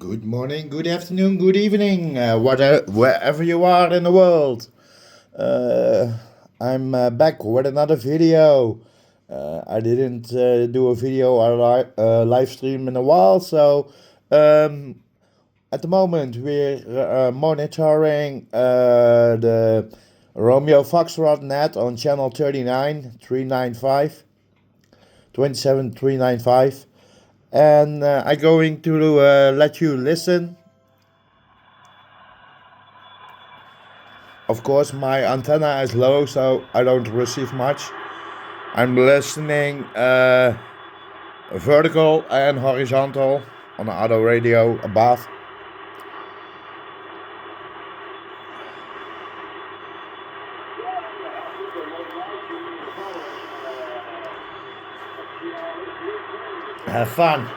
Good morning, good afternoon, good evening, wherever you are in the world. Uh, I'm back with another video. I didn't do a video or live stream in a while, so um, at the moment we're monitoring the Romeo foxtrot net on channel 39, 395, 27395, and I'm going to let you listen. Of course, my antenna is low, so I don't receive much. I'm listening vertical and horizontal on the auto radio above. Have fun.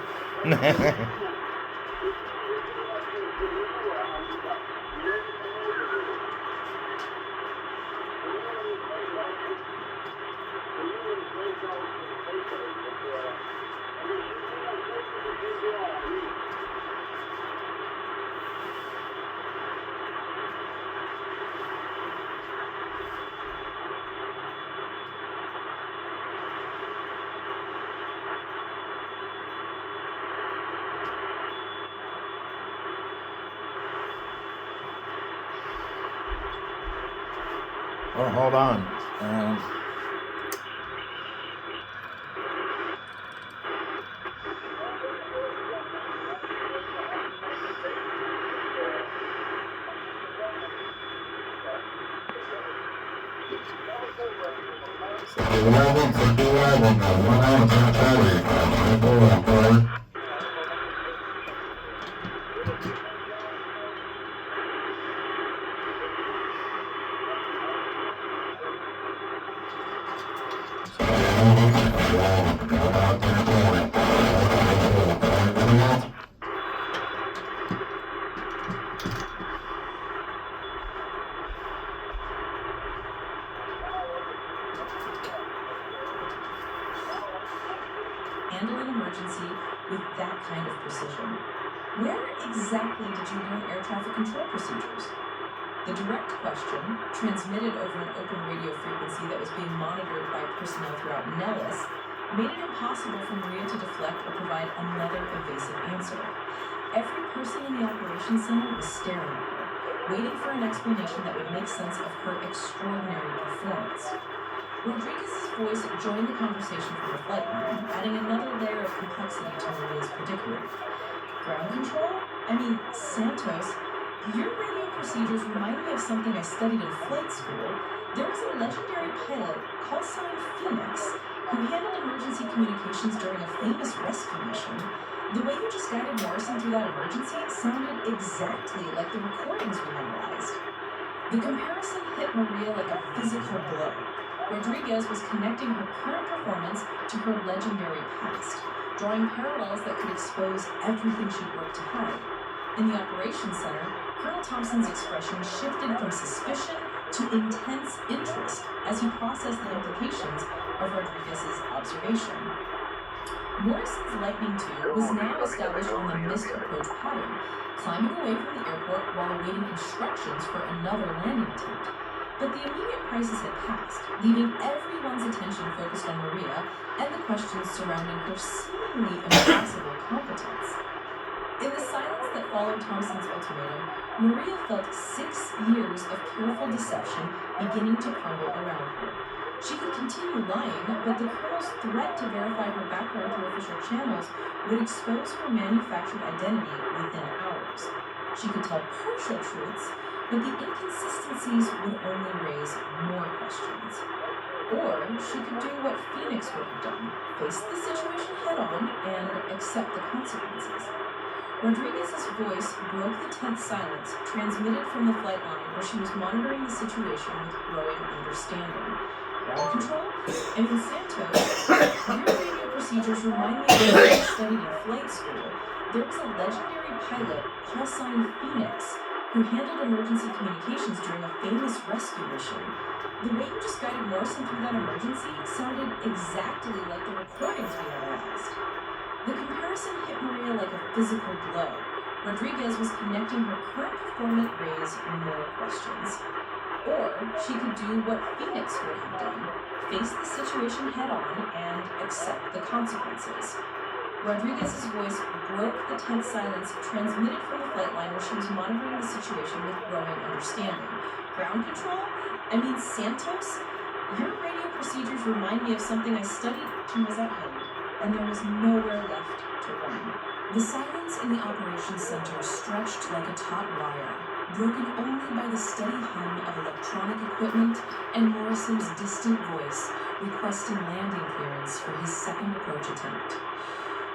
Oh, hold on. Handle an emergency with that kind of precision. Where exactly did you learn air traffic control procedures? The direct question, transmitted over an open radio frequency that was being monitored by personnel throughout Nellis, made it impossible for Maria to deflect or provide another evasive answer. Every person in the operations center was staring at her, waiting for an explanation that would make sense of her extraordinary performance. Rodriguez's voice joined the conversation from the flight line, adding another layer of complexity to Maria's predicament. Ground control? Santos, your radio procedures remind me of something I studied in flight school. There was a legendary pilot, call sign Phoenix, who handled emergency communications during a famous rescue mission. The way you just guided Morrison through that emergency sounded exactly like the recordings we memorized. The comparison hit Maria like a physical blow. Rodriguez was connecting her current performance to her legendary past, drawing parallels that could expose everything she'd worked to hide. In the operations center, Colonel Thompson's expression shifted from suspicion to intense interest as he processed the implications of Rodriguez's observation. Morrison's lightning tube was now established on the missed approach pattern, climbing away from the airport while awaiting instructions for another landing attempt. But the immediate crisis had passed, leaving everyone's attention focused on Maria and the questions surrounding her seemingly impossible competence. In the silence that followed Thompson's ultimatum, Maria felt 6 years of careful deception beginning to crumble around her. She could continue lying, but the colonel's threat to verify her background through official channels would expose her manufactured identity within hours. She could tell partial truths, but the inconsistencies would only raise more questions. Or she could do what Phoenix would have done, face the situation head-on and accept the consequences. Rodriguez's voice broke the tense silence transmitted from the flight line where she was monitoring the situation with growing understanding. Ground control? Santos, your radio procedures remind me of what I studied in flight school. There was a legendary pilot, call sign Phoenix, who handled emergency communications during a famous rescue mission. The way you just guided Morrison through that emergency sounded exactly like the recordings we memorized. The comparison hit Maria like a physical blow. Rodriguez was connecting her current performance raise more questions. Or she could do what Phoenix would have done, face the situation head on and accept the consequences. Rodriguez's voice broke the tense silence transmitted from the flight line where she was monitoring the situation with growing understanding. Ground control? I mean, Santos? Your radio procedures remind me of something I studied when I was at Hague, and there was nowhere left to run. The silence in the operations center stretched like a taut wire, broken only by the steady hum of electronic equipment and Morrison's distant voice requesting landing clearance for his second approach attempt.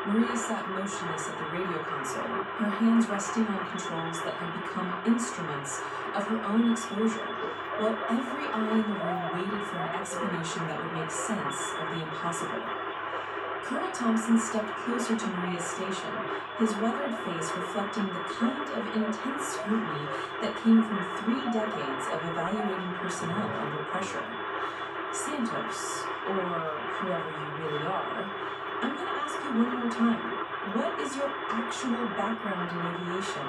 Maria sat motionless at the radio console, her hands resting on controls that had become instruments of her own exposure, while every eye in the room waited for an explanation that would make sense of the impossible. Colonel Thompson stepped closer to Maria's station, his weathered face reflecting the kind of intense scrutiny that came from 3 decades of evaluating personnel under pressure. Santos, or whoever you really are, I'm going to ask you one more time. What is your actual background in aviation?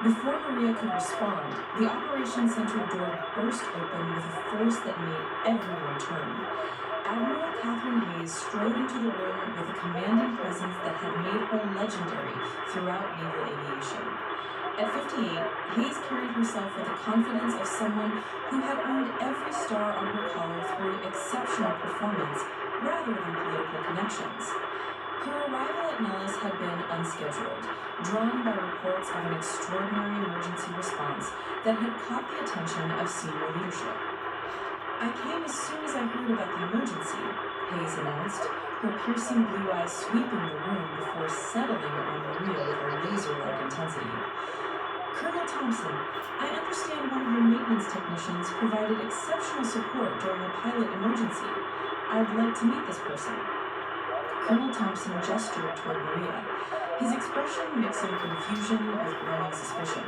Before Maria could respond, the operations center door burst open with a force that made everyone turn. Admiral Catherine Hayes strode into the room with a commanding presence that had made her legendary throughout naval aviation. At 58, Hayes carried herself with the confidence of someone who had earned every star on her collar through exceptional performance rather than political connections. Her arrival at Nellis had been unscheduled, drawn by reports of an extraordinary emergency response that had caught the attention of senior leadership. I came as soon as I heard about the emergency, Hayes announced, her piercing blue eyes sweeping the room before settling on Maria with her laser-like intensity. Colonel Thompson, I understand one of your maintenance technicians provided exceptional support during a pilot emergency. I'd like to meet this person. Colonel Thompson gestured toward Maria, his expression mixing confusion with growing suspicion.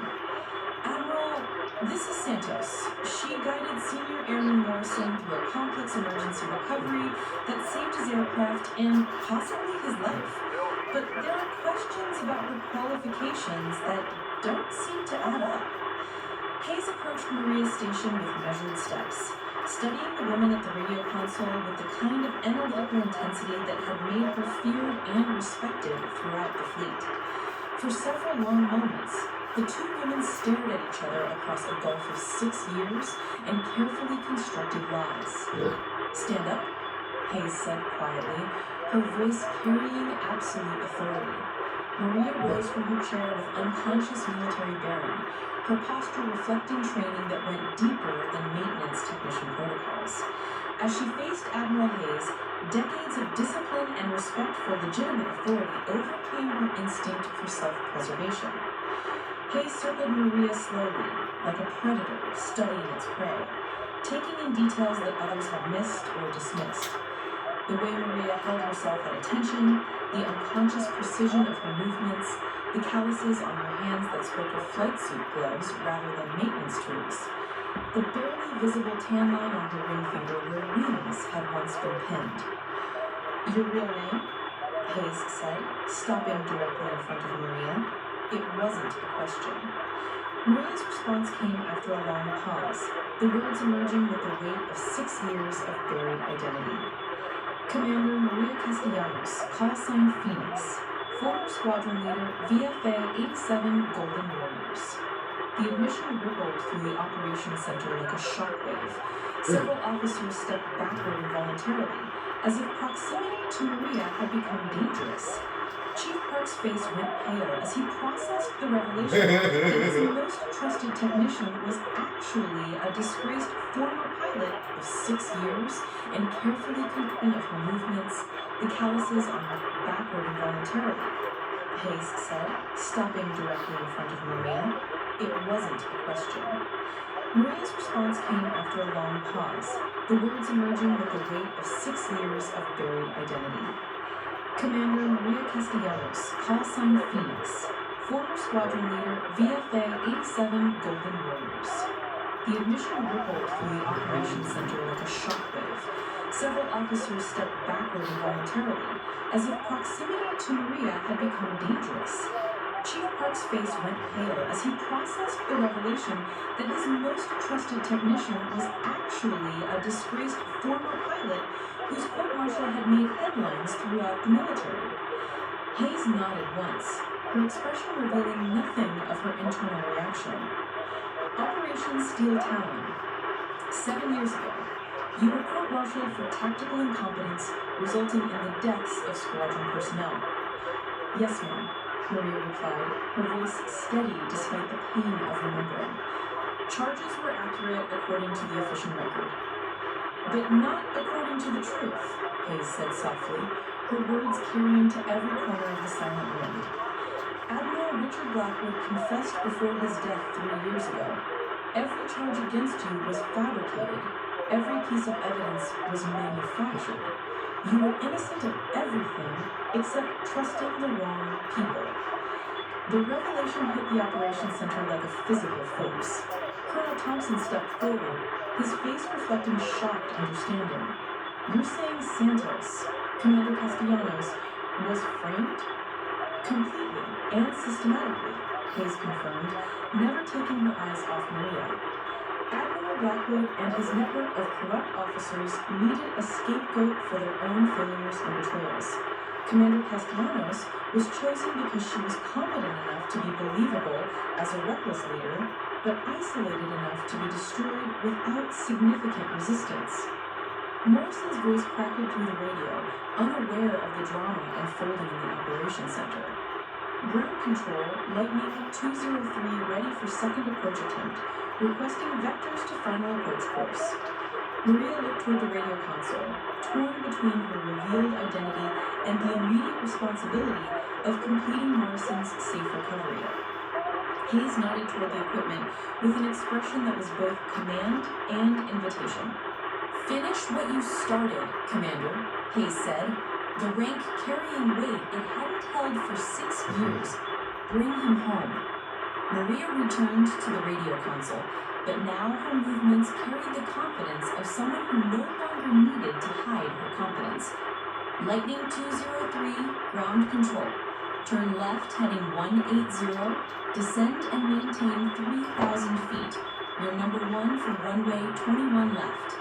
Admiral, this is Santos. She guided Senior Airman Morrison through a complex emergency recovery that saved his aircraft and possibly his life. But there are questions about her qualifications that don't seem to add up. Hayes approached Maria's station with measured steps, studying the woman at the radio console with the kind of analytical intensity that had made her feared and respected throughout the fleet. For several long moments, the two women stared at each other across a gulf of 6 years and carefully constructed lies. Stand up, Hayes said quietly, her voice carrying absolute authority. Maria rose from her chair with unconscious military bearing, her posture reflecting training that went deeper than maintenance technician protocols. As she faced Admiral Hayes, decades of discipline and respect for legitimate authority overcame her instinct for self-preservation. Hayes circled Maria slowly, like a predator studying its prey, taking in details that others had missed or dismissed. The way Maria held herself at attention, the unconscious precision of her movements, the calluses on her hands that spoke of flight suit gloves rather than maintenance tools, the barely visible tan line on her ring finger where wings had once been pinned. Your real name? Hayes said, stopping directly in front of Maria. It wasn't a question. Maria's response came after a long pause, the words emerging with the weight of 6 years of buried identity. Commander Maria Castellanos, call sign Phoenix, former squadron leader, VFA 87 Golden Warriors. The admission rippled through the operations center like a shockwave. Several officers stepped backward involuntarily, as if proximity to Maria had become dangerous. Chief Park's face went pale as he processed the revelation that his most trusted technician was actually a disgraced former pilot of 6 years and carefully cognizant of her movements, the calluses on her backward involuntarily. Hayes said, stopping directly in front of Maria. It wasn't a question. Maria's response came after a long pause, the words emerging with the weight of 6 years of buried identity. Commander Maria Castellanos, call sign Phoenix, former squadron leader, VFA 87 Golden Warriors. The admission rippled through the operations center like a shockwave. Several officers stepped backward involuntarily, as if proximity to Maria had become dangerous. Chief Park's face went pale as he processed the revelation that his most trusted technician was actually a disgraced former pilot whose court-martial had made headlines throughout the military. Hayes nodded once, her expression revealing nothing of her internal reaction. Operation Steel Talon. 7 years ago, you were court-martialed for tactical incompetence resulting in the deaths of squadron personnel. Yes, ma'am, Maria replied, her voice steady despite the pain of remembering. Charges were accurate according to the official record. But not according to the truth, Hayes said softly, her words carrying to every corner of the silent room. Admiral Richard Blackwood confessed before his death 3 years ago. Every charge against you was fabricated. Every piece of evidence was manufactured. You were innocent of everything except trusting the wrong people. The revelation hit the operations center like a physical force. Colonel Thompson stepped forward, his face reflecting shocked understanding. You're saying Santos, Commander Castellanos, was framed? Completely and systematically, Hayes confirmed, never taking her eyes off Maria. Admiral Blackwood and his network of corrupt officers needed a scapegoat for their own failures and betrayals. Commander Castellanos was chosen because she was competent enough to be believable as a reckless leader, but isolated enough to be destroyed without significant resistance. Morrison's voice crackled through the radio, unaware of the drama unfolding in the operations center. Ground control, Lightning 203 ready for second approach attempt, requesting vectors to final approach course. Maria looked toward the radio console, torn between her revealed identity and the immediate responsibility of completing Morrison's safe recovery. Hayes nodded toward the equipment with an expression that was both command and invitation. Finish what you started, Commander, Hayes said. The rank carrying weight it hadn't held for 6 years. Bring him home. Maria returned to the radio console, but now her movements carried the confidence of someone who no longer needed to hide her competence. Lightning 203, ground control. Turn left heading 180, descend and maintain 3,000 feet. Your number 1 for runway 21 left.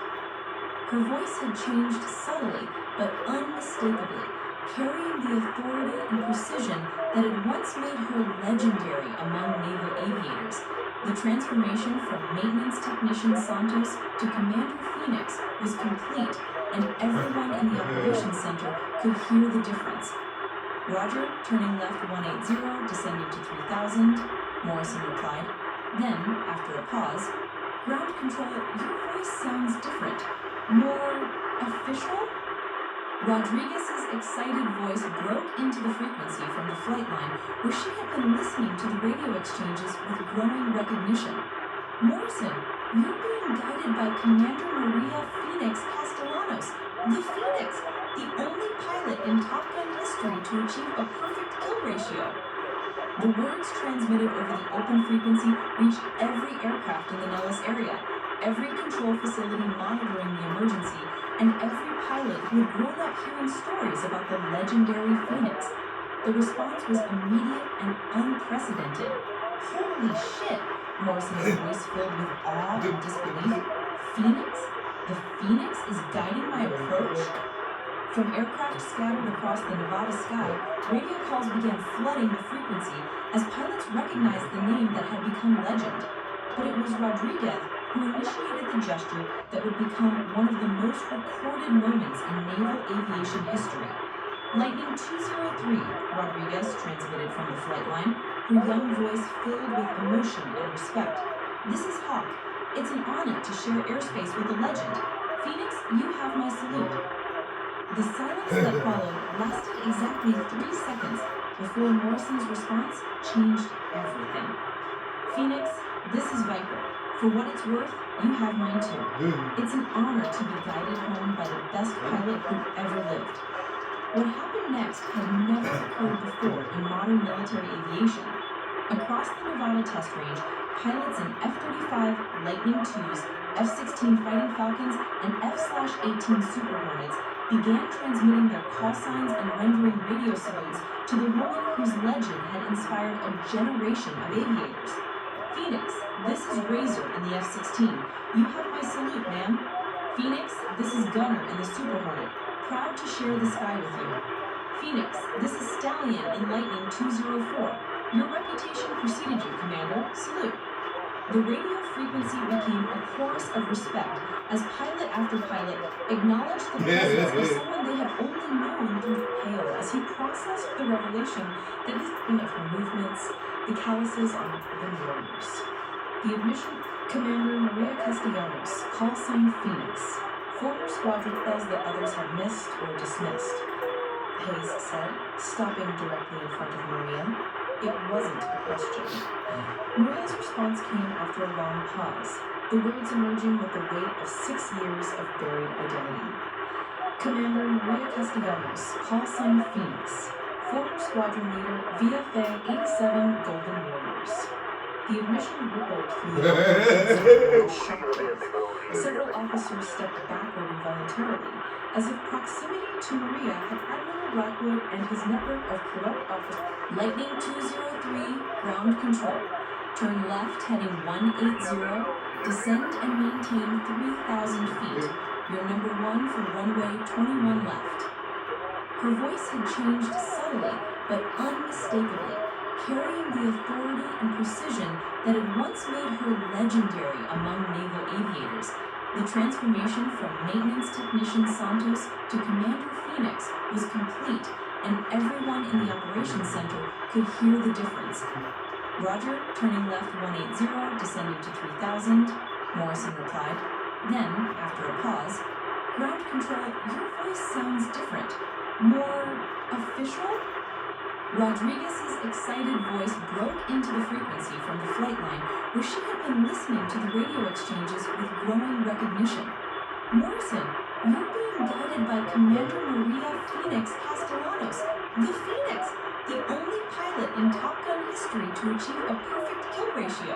Her voice had changed subtly, but unmistakably, carrying the authority and precision that had once made her legendary among naval aviators. The transformation from maintenance technician Santos to Commander Phoenix was complete, and everyone in the operations center could hear the difference. Roger, turning left 180, descending to 3,000, Morrison replied. Then, after a pause, ground control, your voice sounds different. More official? Rodriguez's excited voice broke into the frequency from the flight line where she had been listening to the radio exchanges with growing recognition. Morrison, you're being guided by Commander Maria Phoenix Castellanos, the Phoenix, the only pilot in Top Gun history to achieve a perfect kill ratio. The words transmitted over the open frequency reached every aircraft in the Nellis area, every control facility monitoring the emergency, and every pilot who had grown up hearing stories about the legendary Phoenix. The response was immediate and unprecedented. Holy shit! Morrison's voice filled with awe and disbelief. Phoenix? The Phoenix is guiding my approach? From aircraft scattered across the Nevada sky, radio calls began flooding the frequency as pilots recognized the name that had become legend. But it was Rodriguez who initiated the gesture that would become one of the most recorded moments in naval aviation history. Lightning 203, Rodriguez transmitted from the flight line, her young voice filled with emotion and respect. This is Hawk. It's an honor to share airspace with a legend. Phoenix, you have my salute. The silence that followed lasted exactly 3 seconds before Morrison's response changed everything. Phoenix, this is Viper. For what it's worth, you have mine too. It's an honor to be guided home by the best pilot who ever lived. What happened next had never occurred before in modern military aviation. Across the Nevada test range, pilots in F-35 Lightning IIs, F-16 Fighting Falcons, and F/A-18 Super Hornets began transmitting their call signs and rendering radio salutes to the woman whose legend had inspired a generation of aviators. Phoenix, this is Razor in the F-16. You have my salute, ma'am. Phoenix, this is Gunner in the Super Hornet. Proud to share the sky with you. Phoenix, this is Stallion in Lightning 204. Your reputation preceded you, Commander. Salute. The radio frequency became a chorus of respect as pilot after pilot acknowledged the presence of someone they had only known through hail as he processed the revelation that his of her movements, the calluses on urban warriors. The admission, Commander Maria Castellanos, call sign Phoenix. Former squadron tells that others had missed or dismissed. Hayes said, stopping directly in front of Maria. It wasn't a question. Maria's response came after a long pause, the words emerging with the weight of 6 years of buried identity. Commander Maria Castellanos, call sign Phoenix. Former squadron leader, VFA 87 Golden Warriors. The admission rippled through the operations shockwave. Several officers stepped backward involuntarily, as if proximity to Maria had Admiral Blackwood and his network of corrupt officers. Lightning 203, ground control. Turn left heading 180, descend and maintain 3,000 feet. Your number 1 for runway 21 left. Her voice had changed subtly, but unmistakably, carrying the authority and precision that had once made her legendary among naval aviators. The transformation from maintenance technician Santos to Commander Phoenix was complete, and everyone in the operations center could hear the difference. Roger, turning left 180, descending to 3,000, Morrison replied. Then, after a pause, ground control, your voice sounds different. More official? Rodriguez's excited voice broke into the frequency from the flight line where she had been listening to the radio exchanges with growing recognition. Morrison, you're being guided by Commander Maria Phoenix Castellanos, the Phoenix, the only pilot in Top Gun history to achieve a perfect kill ratio.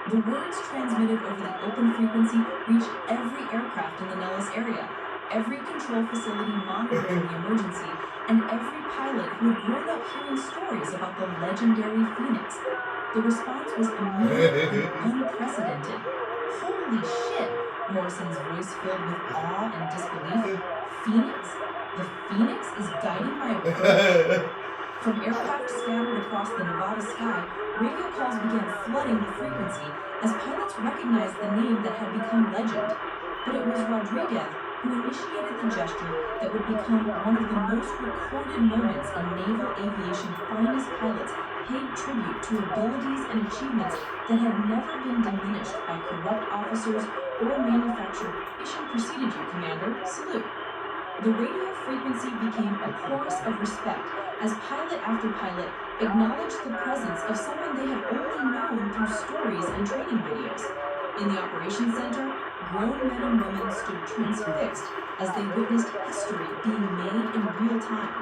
The words transmitted over the open frequency reached every aircraft in the Nellis area, every control facility monitoring the emergency, and every pilot who had grown up hearing stories about the legendary Phoenix. The response was immediate and unprecedented. Holy shit! Morrison's voice filled with awe and disbelief. Phoenix? The Phoenix is guiding my approach? From aircraft scattered across the Nevada sky, radio calls began flooding the frequency as pilots recognized the name that had become legend. But it was Rodriguez who initiated the gesture that would become one of the most recorded moments in naval aviation's finest pilots paid tribute to abilities and achievements that had never been diminished by corrupt officers or manufactured. Mission preceded you, Commander. Salute. The radio frequency became a chorus of respect as pilot after pilot acknowledged the presence of someone they had only known through stories and training videos. In the operations center, grown men and women stood transfixed as they witnessed history being made in real time.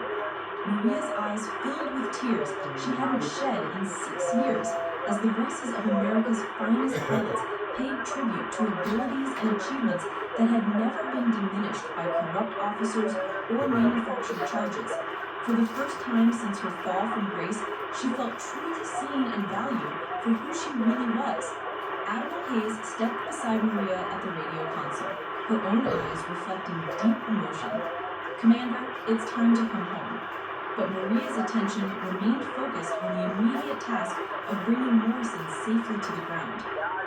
Maria's eyes filled with tears she hadn't shed in 6 years as the voices of America's finest pilots paid tribute to abilities and achievements that had never been diminished by corrupt officers or manufactured charges. For the first time since her fall from grace, she felt truly seen and valued for who she really was. Admiral Hayes stepped beside Maria at the radio console, her own eyes reflecting deep emotion. Commander, it's time to come home. But Maria's attention remained focused on the immediate task of bringing Morrison safely to the ground.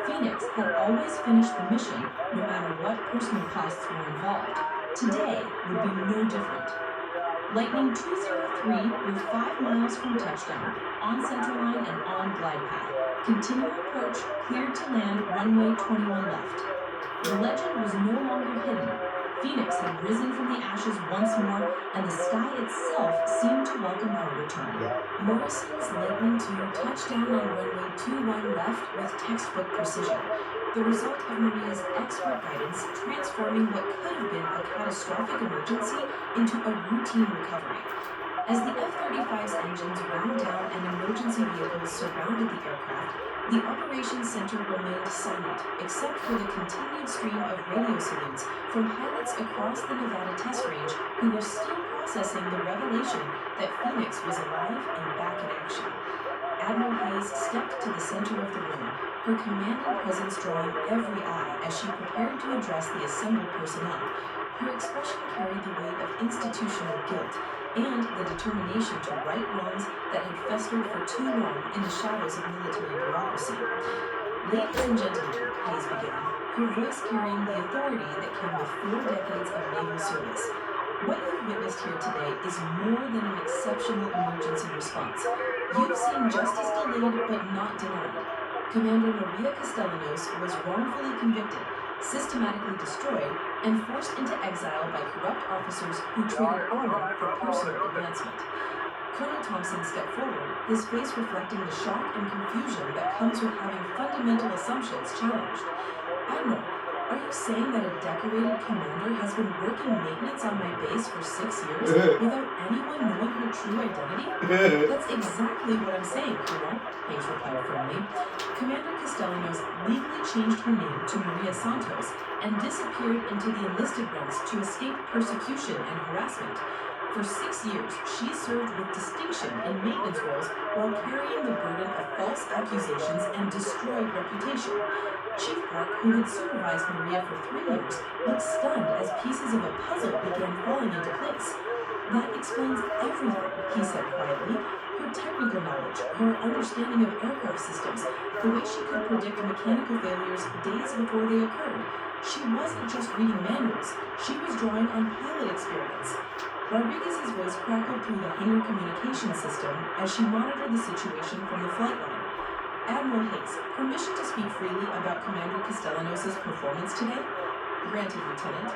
Phoenix had always finished the mission, no matter what personal costs were involved. Today would be no different. Lightning 203, you're 5 miles from touchdown, on centerline and on glide path. Continue approach, cleared to land, runway 21 left. The legend was no longer hidden. Phoenix had risen from the ashes once more, and the sky itself seemed to welcome her return. Morrison's Lightning 2 touched down on runway 21 left with textbook precision, the result of Maria's expert guidance transforming what could have been a catastrophic emergency into a routine recovery. As the F-35's engines wound down and emergency vehicles surrounded the aircraft, the operations center remained silent, except for the continued stream of radio salutes from pilots across the Nevada test range who were still processing the revelation that Phoenix was alive and back in action. Admiral Hayes stepped to the center of the room, her commanding presence drawing every eye as she prepared to address the assembled personnel. Her expression carried the weight of institutional guilt and the determination to right wrongs that had festered for too long in the shadows of military bureaucracy. Ladies and gentlemen, Hayes began, her voice carrying the authority that came with 4 decades of naval service. What you've witnessed here today is more than an exceptional emergency response. You've seen justice delayed but not denied. Commander Maria Castellanos was wrongfully convicted, systematically destroyed, and forced into exile by corrupt officers who traded honor for personal advancement. Colonel Thompson stepped forward, his face reflecting the shock and confusion that comes with having fundamental assumptions challenged. Admiral, are you saying that a decorated commander has been working maintenance on my base for 6 years without anyone knowing her true identity? That's exactly what I'm saying, Colonel, Hayes replied firmly. Commander Castellanos legally changed her name to Maria Santos and disappeared into the enlisted ranks to escape persecution and harassment. For 6 years, she served with distinction in maintenance roles while carrying the burden of false accusations and destroyed reputation. Chief Park, who had supervised Maria for 3 years, looked stunned as pieces of a puzzle began falling into place. That explains everything, he said quietly. Her technical knowledge, her understanding of aircraft systems, the way she could predict mechanical failures days before they occurred. She wasn't just reading manuals, she was drawing on pilot experience. Rodriguez's voice crackled through the hangar communication system as she monitored the situation from the flight line. Admiral Hayes, permission to speak freely about Commander Castellanos' performance today? Granted, Lieutenant.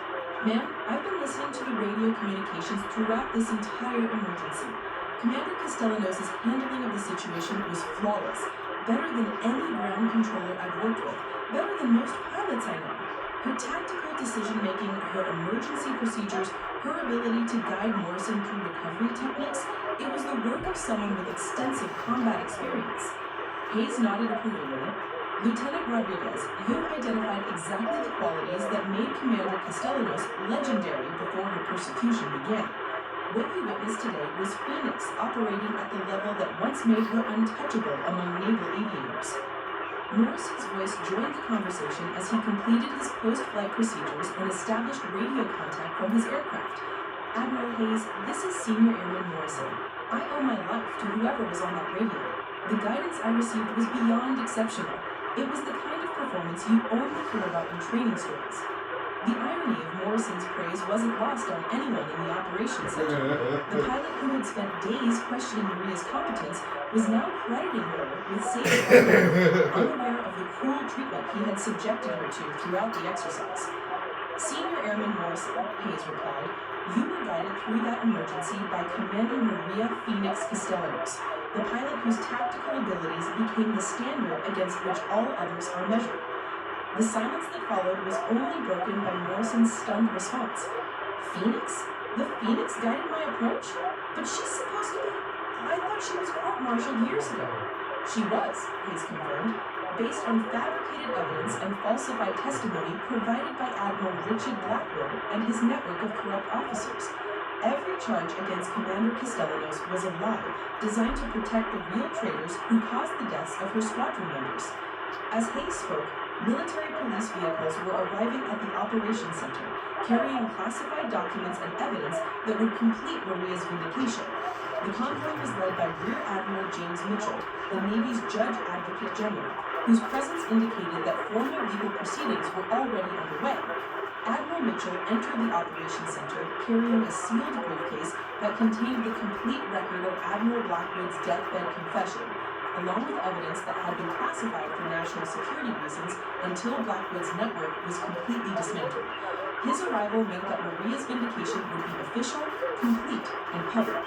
Ma'am, I've been listening to the radio communications throughout this entire emergency. Commander Castellanos' handling of the situation was flawless, better than any ground controller I've worked with, better than most pilots I know. Her tactical decision-making, her emergency procedures, her ability to guide Morrison through recovery techniques, it was the work of someone with extensive combat experience. Hayes nodded approvingly. Lieutenant Rodriguez, you've identified exactly the qualities that made Commander Castellanos legendary before her persecution began. What you witnessed today was Phoenix operating at the level that once made her untouchable among naval aviators. Morrison's voice joined the conversation as he completed his post-flight procedures and established radio contact from his aircraft. Admiral Hayes, this is Senior Airman Morrison. I owe my life to whoever was on that radio. The guidance I received was beyond exceptional. It was the kind of performance you only hear about in training stories. The irony of Morrison's praise wasn't lost on anyone in the operations center. The pilot who had spent days questioning Maria's competence was now crediting her with saving her, unaware of the cruel treatment he had subjected her to throughout the exercise. Senior Airman Morrison, Hayes replied, you were guided through that emergency by Commander Maria Phoenix Castellanos, the pilot whose tactical abilities became the standard against which all others are measured. The silence that followed was only broken by Morrison's stunned response. Phoenix? The Phoenix guided my approach? But she's supposed to be... I thought she was court-martialed years ago. She was, Hayes confirmed, based on fabricated evidence and falsified testimony provided by Admiral Richard Blackwood and his network of corrupt officers. Every charge against Commander Castellanos was a lie designed to protect the real traitors who caused the deaths of her squadron members. As Hayes spoke, military police vehicles were arriving at the operations center, carrying classified documents and evidence that would complete Maria's vindication. The convoy was led by Rear Admiral James Mitchell, the Navy's Judge Advocate General, whose presence indicated that formal legal proceedings were already underway. Admiral Mitchell entered the operations center carrying a sealed briefcase that contained the complete record of Admiral Blackwood's deathbed confession, along with evidence that had been classified for national security reasons until Blackwood's network was completely dismantled. His arrival meant that Maria's vindication would be official, complete, and public.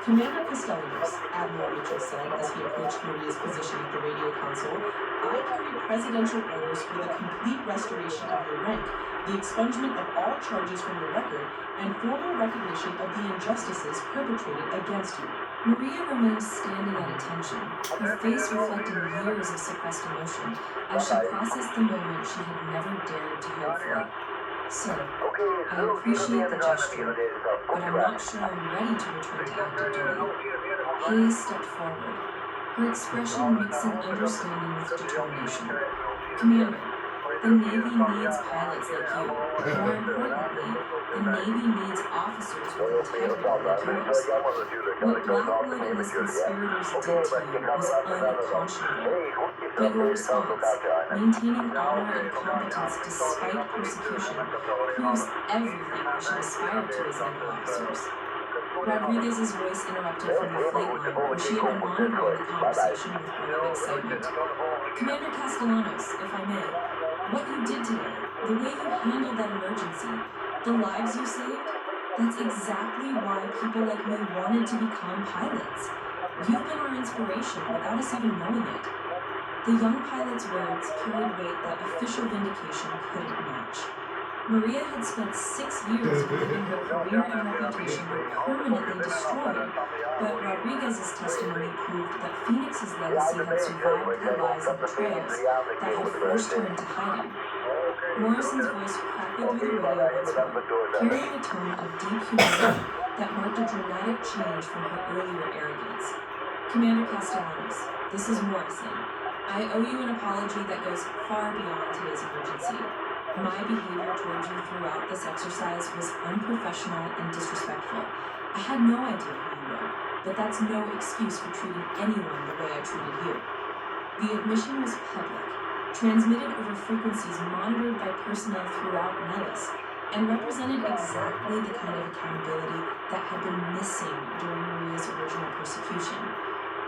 Commander Castellanos, Admiral Mitchell said as he approached Maria's position at the radio console, I carry presidential orders for the complete restoration of your rank, the expungement of all charges from your record, and formal recognition of the injustices perpetrated against you. Maria remained standing at attention, her face reflecting years of suppressed emotion, as she processed the moment she had never dared to hope for. Sir, I appreciate the gesture, but I'm not sure I'm ready to return to active duty. Hayes stepped forward, her expression mixing understanding with determination. Commander, the Navy needs pilots like you. More importantly, the Navy needs officers with integrity like yours. What Blackwood and his conspirators did to you was unconscionable. But your response, maintaining honor and competence despite persecution, proves everything we should aspire to as naval officers. Rodriguez's voice interrupted from the flight line, where she had been monitoring the conversation with growing excitement. Commander Castellanos, if I may, what you did today, the way you handled that emergency, the lives you saved, that's exactly why people like me wanted to become pilots. You've been our inspiration without us even knowing it. The young pilot's words carried weight that official vindication couldn't match. Maria had spent 6 years believing her career and reputation were permanently destroyed, but Rodriguez's testimony proved that Phoenix's legacy had survived the lies and betrayals that had forced her into hiding. Morrison's voice crackled through the radio once more, carrying a tone of deep humility that marked a dramatic change from her earlier arrogance. Commander Castellanos, this is Morrison. I owe you an apology that goes far beyond today's emergency. My behavior towards you throughout this exercise was unprofessional and disrespectful. I had no idea who you were, but that's no excuse for treating anyone the way I treated you. The admission was public, transmitted over frequencies monitored by personnel throughout Nellis, and represented exactly the kind of accountability that had been missing during Maria's original persecution.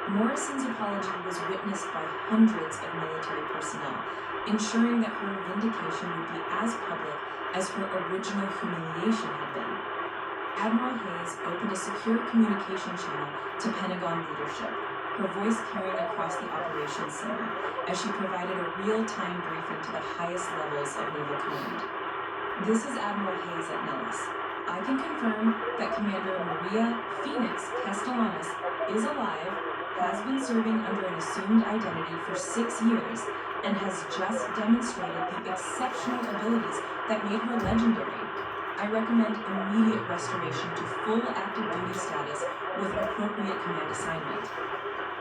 Morrison's apology was witnessed by hundreds of military personnel, ensuring that her vindication would be as public as her original humiliation had been. Admiral Hayes opened a secure communication channel to Pentagon leadership, her voice carrying across the operations center as she provided a real-time briefing to the highest levels of Naval Command. This is Admiral Hayes at Nellis. I can confirm that Commander Maria Phoenix Castellanos is alive, has been serving under an assumed identity for 6 years, and has just demonstrated the exceptional abilities that made her legendary. I recommend immediate restoration to full active duty status with appropriate command assignment.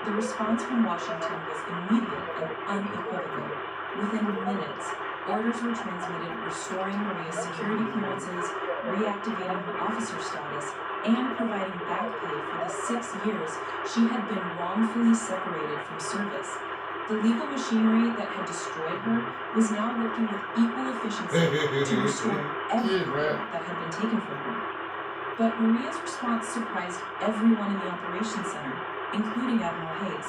The response from Washington was immediate and unequivocal. Within minutes, orders were transmitted restoring Maria's security clearances, reactivating her officer status, and providing back pay for the 6 years she had been wrongfully separated from service. The legal machinery that had destroyed her was now working with equal efficiency to restore everything that had been taken from her. But Maria's response surprised everyone in the operations center, including Admiral Hayes.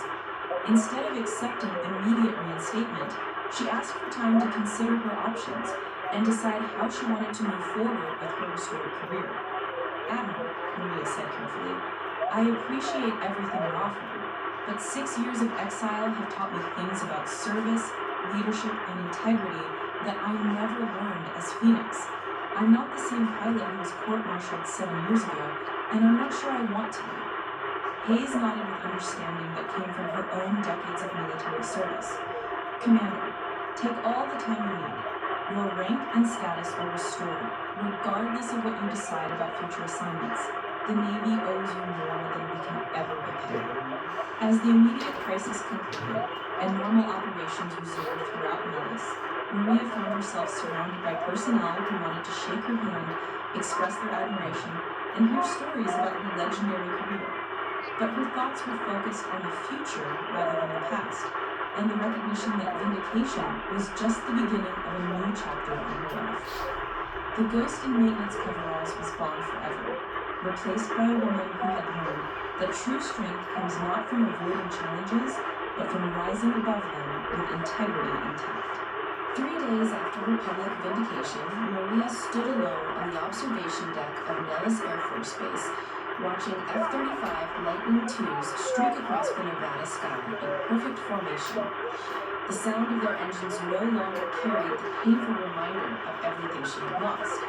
Instead of accepting immediate reinstatement, she asked for time to consider her options and decide how she wanted to move forward with her restored career. Admiral, Maria said carefully, I appreciate everything you're offering, but 6 years of exile have taught me things about service, leadership, and integrity that I never learned as Phoenix. I'm not the same pilot who was court-martialed 7 years ago, and I'm not sure I want to be. Hayes nodded with understanding that came from her own decades of military service. Commander, take all the time you need. Your rank and status are restored, regardless of what you decide about future assignments. The Navy owes you more than we can ever repay. As the immediate crisis concluded and normal operations resumed throughout Nellis, Maria found herself surrounded by personnel who wanted to shake her hand, express their admiration, and hear stories about her legendary career. But her thoughts were focused on the future rather than the past, and the recognition that vindication was just the beginning of a new chapter in her life. The ghost in maintenance coveralls was gone forever, replaced by a woman who had learned that true strength comes not from avoiding challenges, but from rising above them with integrity intact. 3 days after her public vindication, Maria stood alone on the observation deck of Nellis Air Force Base, watching F-35 Lightning IIs streak across the Nevada sky in perfect formation. The sound of their engines no longer carried the painful reminder of everything she had lost.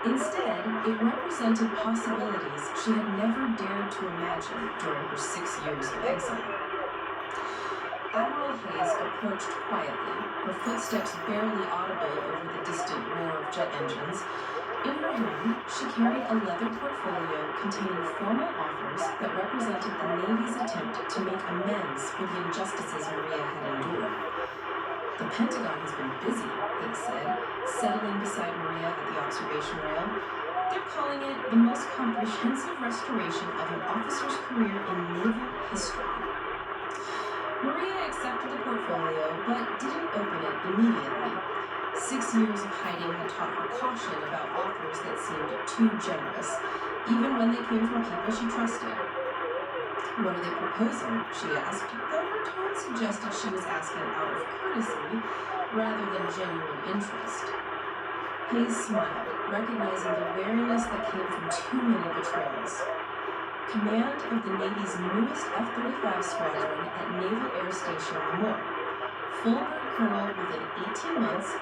Instead, it represented possibilities she had never dared to imagine during her 6 years of exile. Admiral Hayes approached quietly, her footsteps barely audible over the distant roar of jet engines. In her hand, she carried a leather portfolio containing formal offers that represented the Navy's attempt to make amends for the injustices Maria had endured. "The Pentagon has been busy," Hayes said, settling beside Maria at the observation rail. "They're calling it the most comprehensive restoration of an officer's career in naval history." Maria accepted the portfolio, but didn't open it immediately. 6 years of hiding had taught her caution about offers that seemed too generous, even when they came from people she trusted. "What are they proposing?" she asked, though her tone suggested she was asking out of courtesy rather than genuine interest. Hayes smiled, recognizing the wariness that came from too many betrayals. "Command of the Navy's newest F-35 squadron at Naval Air Station Lemoore. Full bird colonel within 18 months,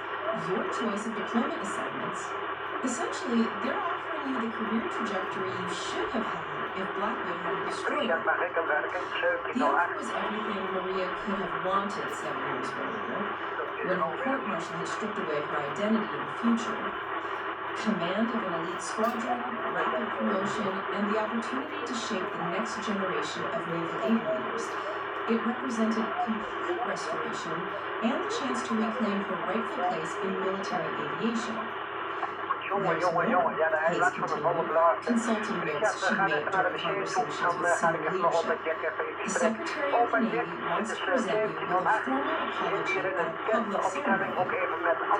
your choice of deployment assignments. Essentially, they're offering you the career trajectory you should have had if Blackwood hadn't destroyed it." The offer was everything Maria could have wanted 7 years earlier, when her court-martial had stripped away her identity in the future. Command of an elite squadron, rapid promotion, and the opportunity to shape the next generation of naval aviators. It represented complete restoration and the chance to reclaim her rightful place in military aviation. "There's more," Hayes continued, consulting notes she made during conversations with senior leadership. "The Secretary of the Navy wants to present you with a formal apology at a public ceremony.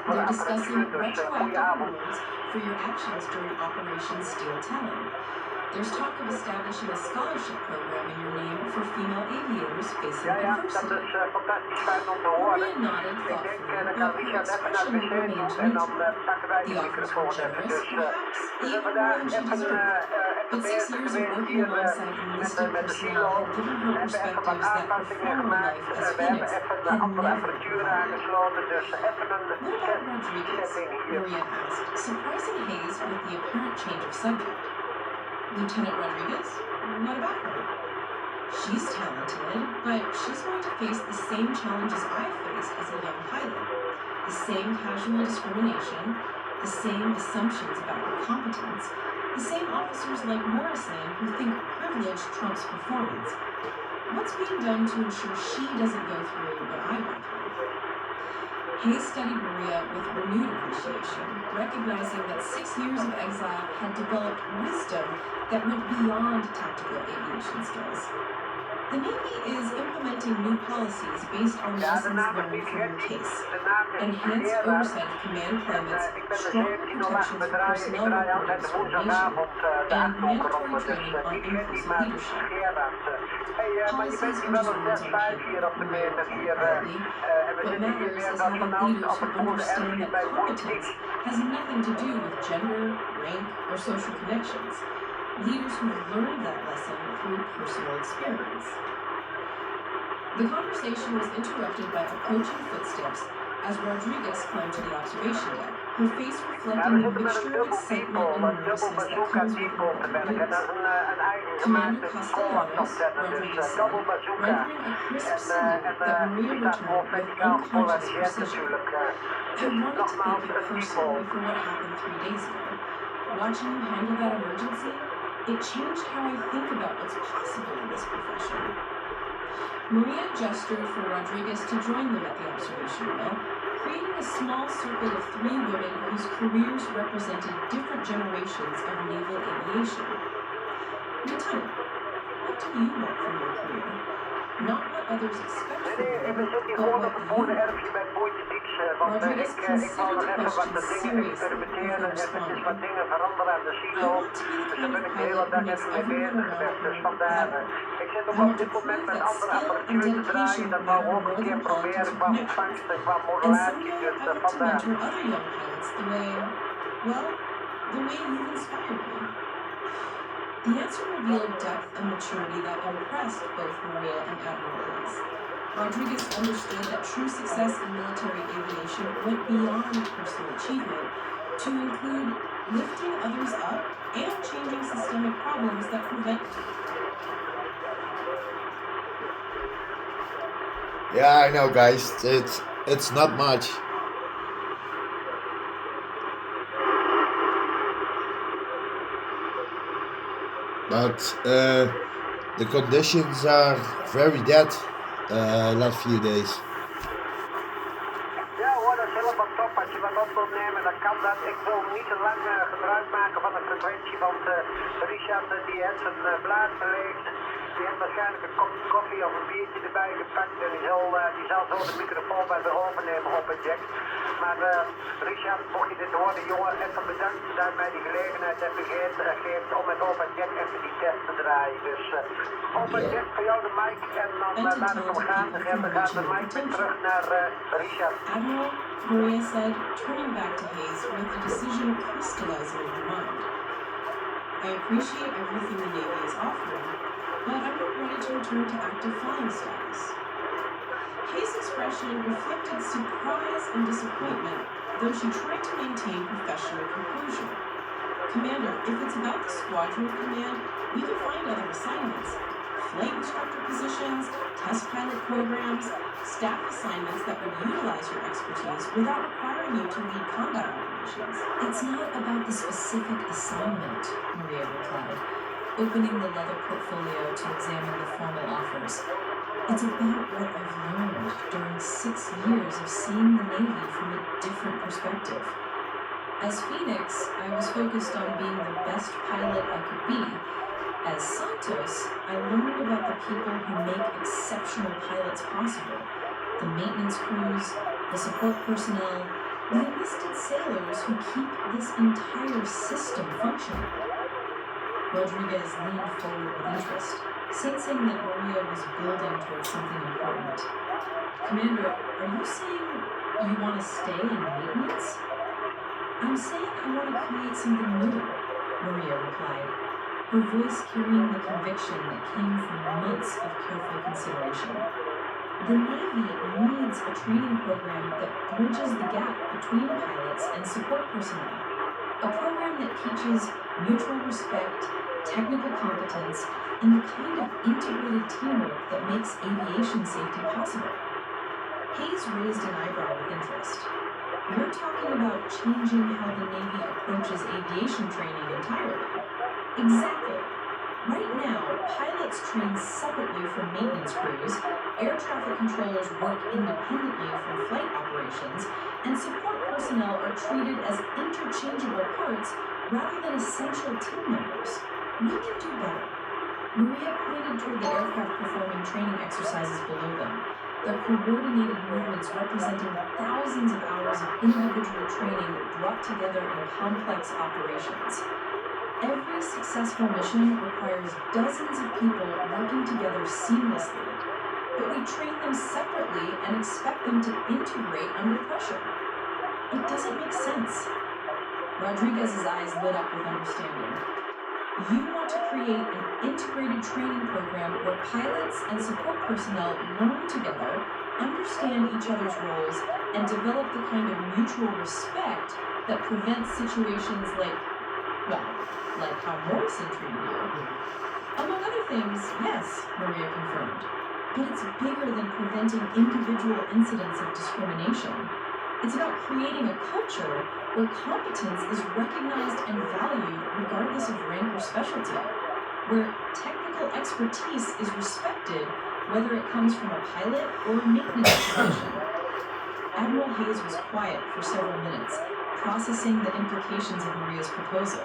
They're discussing retroactive awards for your actions during Operation Steel Talon. There's talk of establishing a scholarship program in your name for female aviators facing adversity." Maria nodded thoughtfully, but her expression remained neutral. The offers were generous, perhaps even more than she deserved. But 6 years of working alongside enlisted personnel had given her perspectives that her former life as Phoenix had never provided. "What about Rodriguez?" Maria asked, surprising Hayes with the apparent change of subject. "Lieutenant Rodriguez? What about her?" "She's talented, but she's going to face the same challenges I faced as a young pilot. The same casual discrimination, the same assumptions about her competence, the same officers like Morrison who think privilege trumps performance. What's being done to ensure she doesn't go through what I went through?" Hayes studied Maria with renewed appreciation, recognizing that 6 years of exile had developed wisdom that went beyond tactical aviation skills. "The Navy is implementing new policies based on lessons learned from your case. Enhanced oversight of command claimants, stronger protections for personnel reporting discrimination, and mandatory training on inclusive leadership." "Policies are just words on paper," Maria replied quietly. "What matters is having leaders who understand that competence has nothing to do with gender, rank, or social connections. Leaders who've learned that lesson through personal experience." The conversation was interrupted by approaching footsteps as Rodriguez climbed to the observation deck, her face reflecting the mixture of excitement and nervousness that comes with important news. "Commander Castellanos," Rodriguez said, rendering a crisp salute that Maria returned with unconscious precision. "I wanted to thank you personally for what happened 3 days ago. Watching you handle that emergency, it changed how I think about what's possible in this profession." Maria gestured for Rodriguez to join them at the observation rail, creating a small circle of 3 women whose careers represented different generations of naval aviation. "Lieutenant, what do you want from your career? Not what others expect from you, but what you want." Rodriguez considered the question seriously before responding. "I want to be the kind of pilot who makes everyone around her better. I want to prove that skill and dedication matter more than politics or connections. And someday I hope to mentor other young pilots the way you've inspired me." The answer revealed depth and maturity that impressed both Maria and Admiral Hayes. Rodriguez understood that true success in military aviation went beyond personal achievement to include lifting others up and changing systemic problems that prevent. Yeah, I know, guys. It's not much, but the conditions are very bad last few days. Ja hoor, dat is helemaal top. Als je wat op wilt nemen, dan kan dat. Ik wil niet te lang gebruik maken van de frequentie, want Richard die heeft zijn blaad verleegd. Die heeft waarschijnlijk een kopje koffie of een biertje erbij gepakt en die zal zo de microfoon bij de overnemen op het jack. Maar Richard, mocht je dit horen, jongen, even bedankt dat je mij die gelegenheid hebt gegeven om met op het jack even die test te draaien. Dus op het jack voor jou de mic en dan laat ik hem gaan. Dan gaat de mic weer terug naar Richard. Admiral, Maria said, turning back to Hayes with a decision crystallizing in her mind. I appreciate everything the Navy is offering, but I'm not ready to return to active flying status. Hayes' expression reflected surprise and disappointment, though she tried to maintain professional composure. Commander, if it's about the squadron command, we can find other assignments. Flight instructor positions, test pilot programs, staff assignments that would utilize your expertise without requiring you to lead combat operations. It's not about the specific assignment, Maria replied, opening the leather portfolio to examine the formal offers. It's about what I've learned during 6 years of seeing the Navy from a different perspective. As Phoenix, I was focused on being the best pilot I could be. As Santos, I learned about the people who make exceptional pilots possible. The maintenance crews, the support personnel, the enlisted sailors who keep this entire system functioning. Rodriguez leaned forward with interest, sensing that Maria was building towards something important. Commander, are you saying you want to stay in maintenance? I'm saying I want to create something new, Maria replied, her voice carrying the conviction that came from months of careful consideration. The Navy needs a training program that bridges the gap between pilots and support personnel. A program that teaches mutual respect, technical competence, and the kind of integrated teamwork that makes aviation safety possible. Hayes raised an eyebrow with interest. You're talking about changing how the Navy approaches aviation training entirely. Exactly. Right now, pilots train separately from maintenance crews, air traffic controllers work independently from flight operations, and support personnel are treated as interchangeable parts rather than essential team members. We can do better. Maria pointed toward the aircraft performing training exercises below them, their coordinated movements representing thousands of hours of individual training brought together in complex operations. Every successful mission requires dozens of people working together seamlessly, but we train them separately and expect them to integrate under pressure. It doesn't make sense. Rodriguez's eyes lit up with understanding. You want to create an integrated training program where pilots and support personnel learn together, understand each other's roles, and develop the kind of mutual respect that prevents situations like how Morrison treated you. Among other things, yes, Maria confirmed. But it's bigger than preventing individual incidents of discrimination. It's about creating a culture where competence is recognized and valued regardless of rank or specialty, where technical expertise is respected whether it comes from a pilot or a maintenance position. Admiral Hayes was quiet for several minutes, processing the implications of Maria's proposal.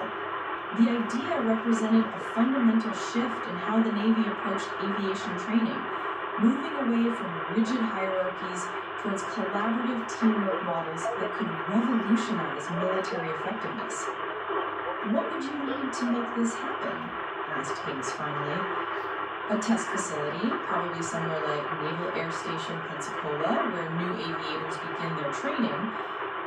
The idea represented a fundamental shift in how the Navy approached aviation training, moving away from rigid hierarchies towards collaborative teamwork models that could revolutionize military effectiveness. What would you need to make this happen? Asked Hayes finally. A test facility, probably somewhere like Naval Air Station Pensacola, where new aviators begin their training,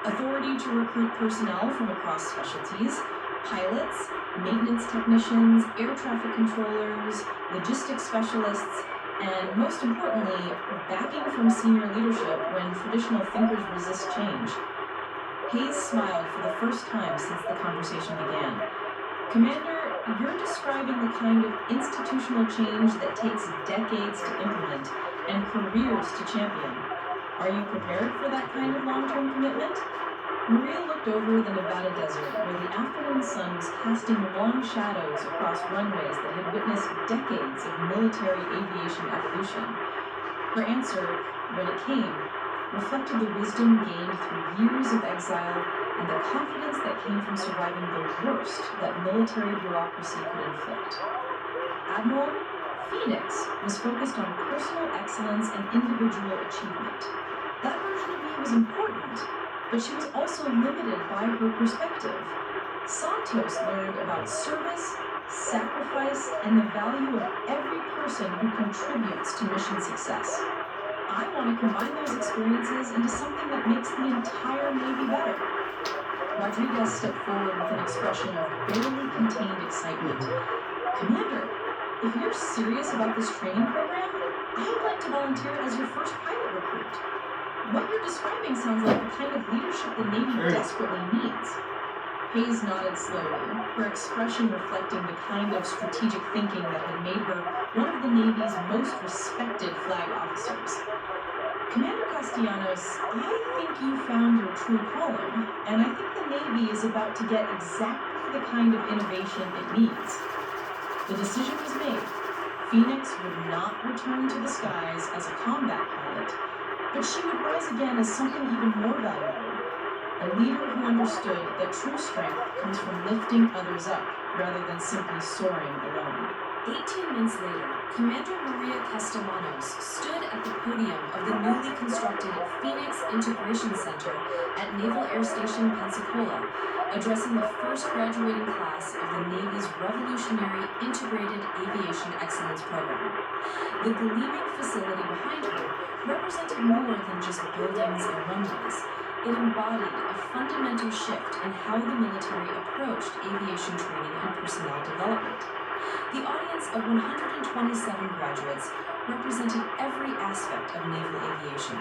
authority to recruit personnel from across specialties, Pilots, maintenance technicians, air traffic controllers, logistics specialists, and most importantly, backing from senior leadership when traditional thinkers resist change. Hayes smiled for the first time since the conversation began. Commander, you're describing the kind of institutional change that takes decades to implement and careers to champion. Are you prepared for that kind of long-term commitment? Maria looked over the Nevada desert where the afternoon sun was casting long shadows across runways that had witnessed decades of military aviation evolution. Her answer, when it came, reflected the wisdom gained through years of exile and the confidence that came from surviving the worst that military bureaucracy could inflict. Admiral, Phoenix was focused on personal excellence and individual achievement. That version of me was important, but she was also limited by her perspective. Santos learned about service, sacrifice, and the value of every person who contributes to mission success. I want to combine those experiences into something that makes the entire Navy better. Rodriguez stepped forward with an expression of barely contained excitement. Commander, if you're serious about this training program, I'd like to volunteer as your first pilot recruit. What you're describing sounds like the kind of leadership the Navy desperately needs. Hayes nodded slowly, her expression reflecting the kind of strategic thinking that had made her one of the Navy's most respected flag officers. Commander Castellanos, I think you found your true calling, and I think the Navy is about to get exactly the kind of innovation it needs. The decision was made. Phoenix would not return to the skies as a combat pilot, but she would rise again as something even more valuable. A leader who understood that true strength comes from lifting others up rather than simply soaring alone. 18 months later, Commander Maria Castellanos stood at the podium of the newly constructed Phoenix Integration Center at Naval Air Station Pensacola, addressing the first graduating class of the Navy's revolutionary Integrated Aviation Excellence Program. The gleaming facility behind her represented more than just buildings and runways. It embodied a fundamental shift in how the military approached aviation training and personnel development. The audience of 127 graduates represented every aspect of naval aviation.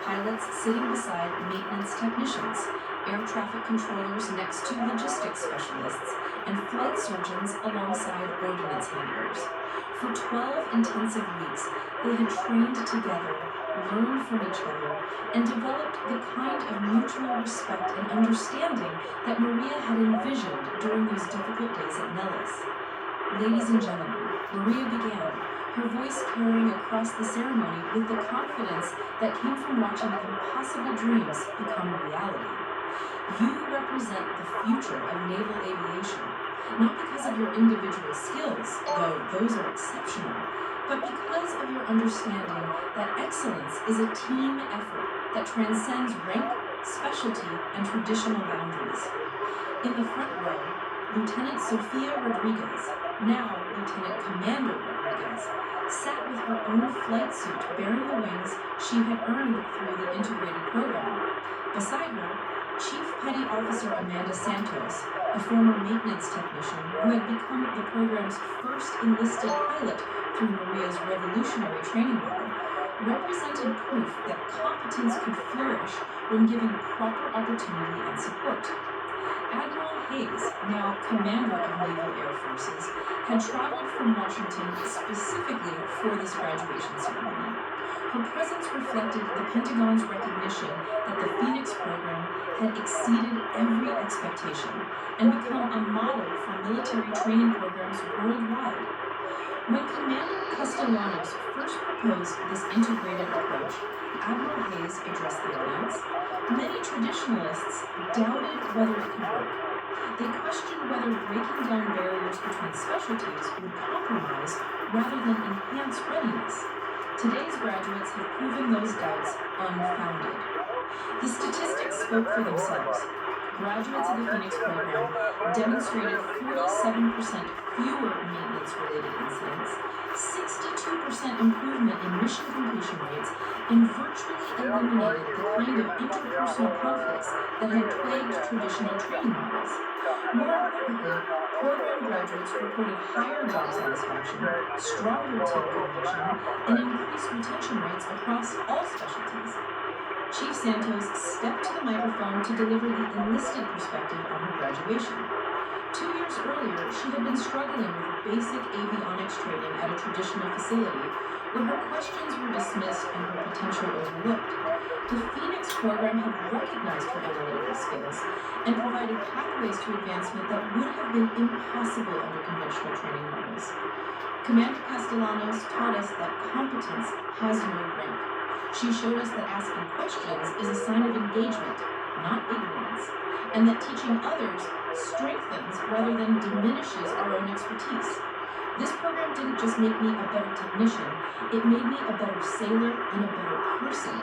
Pilots sitting beside maintenance technicians, air traffic controllers next to logistics specialists, and flight surgeons alongside ordnance handlers. For 12 intensive weeks, they had trained together, learned from each other, and developed the kind of mutual respect and understanding that Maria had envisioned during those difficult days at Nellis. Ladies and gentlemen, Maria began, her voice carrying across the ceremony with the confidence that came from watching impossible dreams become reality. You represent the future of naval aviation, not because of your individual skills, though those are exceptional, but because of your understanding that excellence is a team effort that transcends rank, specialty, and traditional boundaries. In the front row, Lieutenant Sofia Rodriguez, now Lieutenant Commander Rodriguez, sat with her own flight suit bearing the wings she had earned through the integrated program. Beside her, Chief Petty Officer Amanda Santos, a former maintenance technician who had become the program's first enlisted pilot through Maria's revolutionary training model, represented proof that competence could flourish when given proper opportunity and support. Admiral Hayes, now Commander of Naval Air Forces, had traveled from Washington specifically for this graduation ceremony. Her presence reflected the Pentagon's recognition that the Phoenix program had exceeded every expectation and become a model for military training programs worldwide. When Commander Castellanos first proposed this integrated approach, Admiral Hayes addressed the audience. Many traditionalists doubted whether it could work. They questioned whether breaking down barriers between specialties would compromise rather than enhance readiness. Today's graduates have proven those doubts unfounded. The statistics spoke for themselves. Graduates of the Phoenix program demonstrated 47% fewer maintenance-related incidents, 62% improvement in mission completion rates, and virtually eliminated the kind of interpersonal conflicts that had plagued traditional training models. More importantly, program graduates reported higher job satisfaction, stronger team cohesion, and increased retention rates across all specialties. Chief Santos stepped to the microphone to deliver the enlisted perspective on her graduation. 2 years earlier, she had been struggling with basic avionics training at a traditional facility where her questions were dismissed and her potential overlooked. The Phoenix program had recognized her analytical skills and provided pathways to advancement that would have been impossible under conventional training models. Commander Castellanos taught us that competence has no rank. She showed us that asking questions is a sign of engagement, not ignorance, and that teaching others strengthens rather than diminishes our own expertise. This program didn't just make me a better technician, it made me a better sailor and a better person.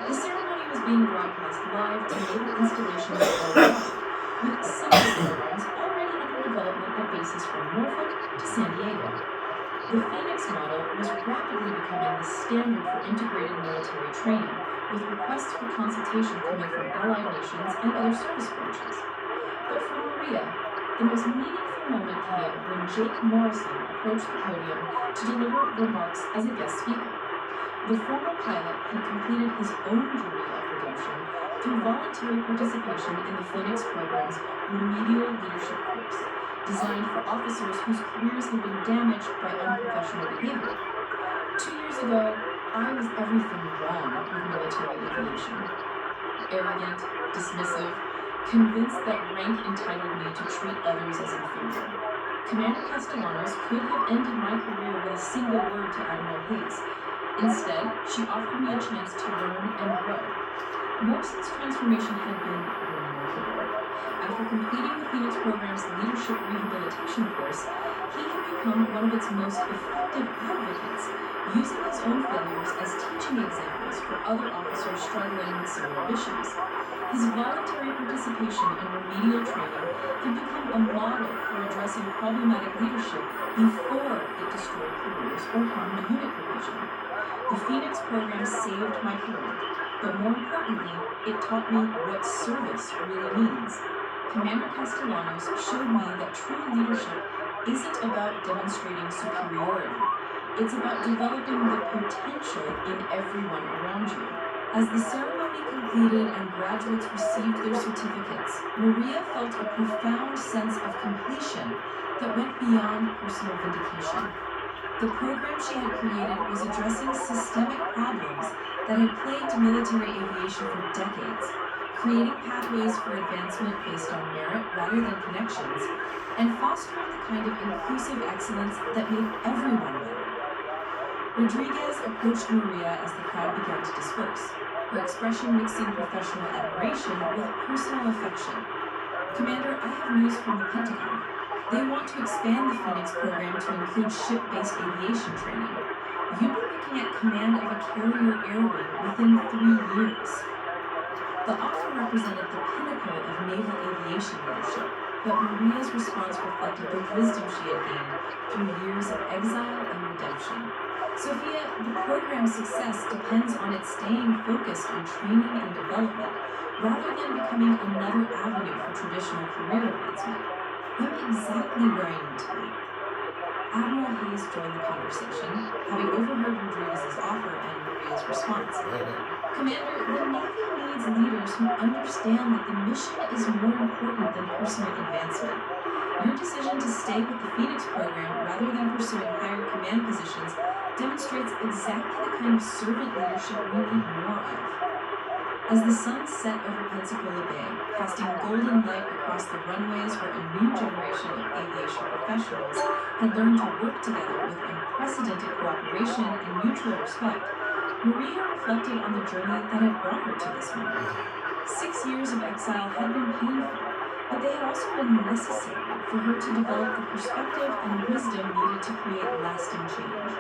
The ceremony was being broadcast live to naval installations worldwide, with similar programs already under development at bases from Norfolk to San Diego. The Phoenix model was rapidly becoming the standard for integrated military training, with requests for consultation coming from allied nations and other service branches. But for Maria, the most meaningful moment came when Jake Morrison approached the podium to deliver remarks as a guest speaker. The former pilot had completed his own journey of redemption through voluntary participation in the Phoenix program's remedial leadership course, designed for officers whose careers had been damaged by unprofessional behavior. 2 years ago, I was everything wrong with military aviation. Arrogant, dismissive, convinced that rank entitled me to treat others as inferior. Commander Castellanos could have ended my career with a single word to Admiral Hayes. Instead, she offered me a chance to learn and grow. Morrison's transformation had been remarkable. After completing the Phoenix program's leadership rehabilitation course, he had become one of its most effective advocates, using his own failures as teaching examples for other officers struggling with similar issues. His voluntary participation in remedial training had become a model for addressing problematic leadership before it destroyed careers or harmed unit cohesion. The Phoenix program saved my career, but more importantly, it taught me what service really means. Commander Castellanos showed me that true leadership isn't about demonstrating superiority. It's about developing the potential in everyone around you. As the ceremony concluded and graduates received their certificates, Maria felt a profound sense of completion that went beyond personal vindication. The program she had created was addressing systemic problems that had plagued military aviation for decades, creating pathways for advancement based on merit rather than connections, and fostering the kind of inclusive excellence that made everyone better. Rodriguez approached Maria as the crowd began to disperse, her expression mixing professional admiration with personal affection. Commander, I have news from the Pentagon. They want to expand the Phoenix program to include ship-based aviation training. You'd be looking at command of a carrier air wing within 3 years. The offer represented the pinnacle of naval aviation leadership, but Maria's response reflected the wisdom she had gained through years of exile and redemption. Sophia, the program's success depends on it staying focused on training and development, rather than becoming another avenue for traditional career advancement. I'm exactly where I need to be. Admiral Hayes joined the conversation, having overheard Rodriguez's offer and Maria's response. Commander, the Navy needs leaders who understand that the mission is more important than personal advancement. Your decision to stay with the Phoenix program rather than pursuing higher command positions demonstrates exactly the kind of servant leadership we need more of. As the sun set over Pensacola Bay, casting golden light across the runways where a new generation of aviation professionals had learned to work together with unprecedented cooperation and mutual respect, Maria reflected on the journey that had brought her to this moment. 6 years of exile had been painful, but they had also been necessary for her to develop the perspective and wisdom needed to create lasting change.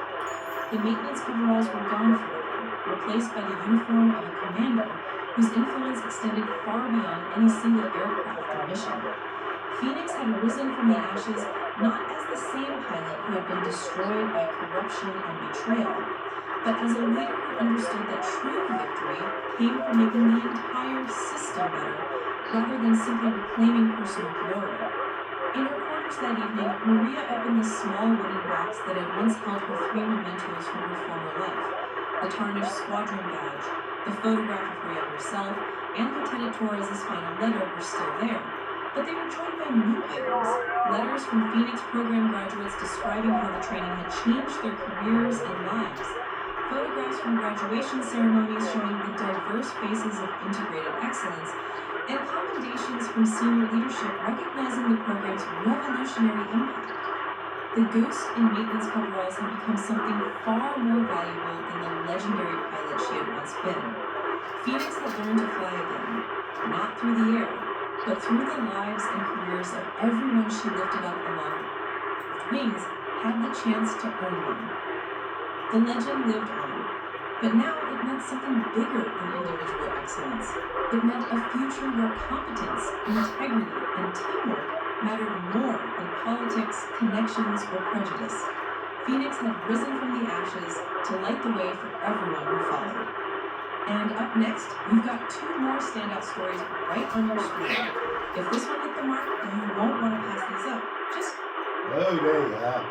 The maintenance coveralls were gone forever, replaced by the uniform of a commander whose influence extended far beyond any single aircraft or mission. Phoenix had risen from the ashes not as the same pilot who had been destroyed by corruption and betrayal, but as a leader who understood that true victory came from making the entire system better rather than simply reclaiming personal glory. In her quarters that evening, Maria opened the small wooden box that had once held her three mementos from her former life. The tarnished squadron badge, the photograph of Maria herself, and Lieutenant Torres's final letter were still there. But they were joined by new items, letters from Phoenix program graduates describing how the training had changed their careers and lives, photographs from graduation ceremonies showing the diverse faces of integrated excellence, and commendations from senior leadership recognizing the program's revolutionary impact. The ghost in maintenance coveralls had become something far more valuable than the legendary pilot she had once been. Phoenix had learned to fly again, not through the air, but through the lives and careers of everyone she lifted up along wings had the chance to own them. The legend lived on, but now it meant something bigger than individual excellence. It meant a future where competence, integrity, and teamwork mattered more than politics, connections, or prejudice. Phoenix had risen from the ashes to light the way for everyone who followed. And up next, we've got two more standout stories right on your screen. If this one hit the mark, you won't want to pass these up. Just... Okay, yeah.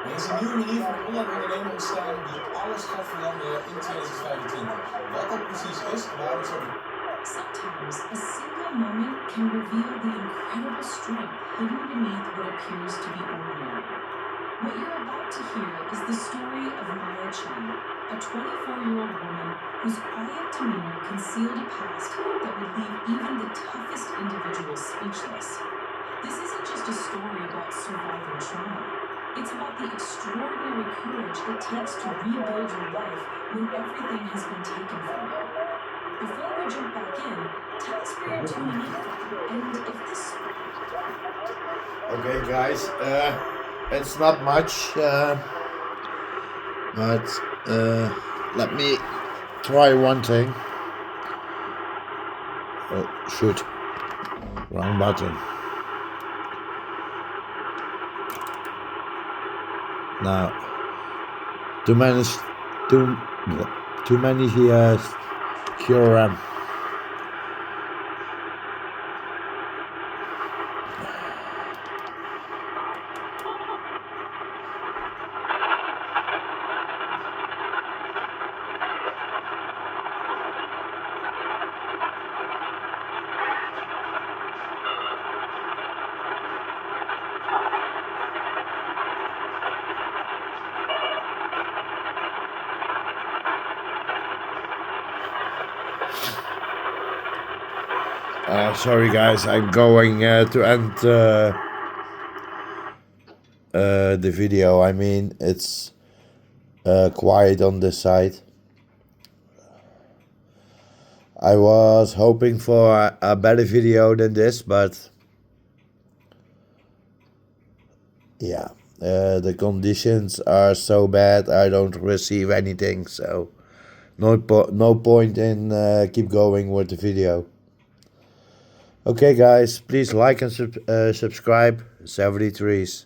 Er is een nieuwe manier van online ondernemen ontstaan die alles gaat veranderen in 2025. Wat dat precies is en waarom het zo Sometimes a single moment can reveal the incredible strength hidden beneath what appears to be ordinary. What you're about to hear is the story of Maya Chen, a 24-year-old woman whose quiet demeanor concealed a past that would leave even the toughest individuals speechless. This isn't just a story about surviving trauma. It's about the extraordinary courage it takes to rebuild your life when everything has been taken from you. Before we jump back in, tell us where you're tuning in from, and if this... Okay, guys, it's not much, but let me try one thing. Oh, shoot. Wrong button. Now, too many cure. Sorry guys, I'm going to end the video. I mean, it's quiet on this side. I was hoping for a better video than this, but yeah, the conditions are so bad I don't receive anything, so no point in keep going with the video. Okay guys, please like and subscribe. 73s.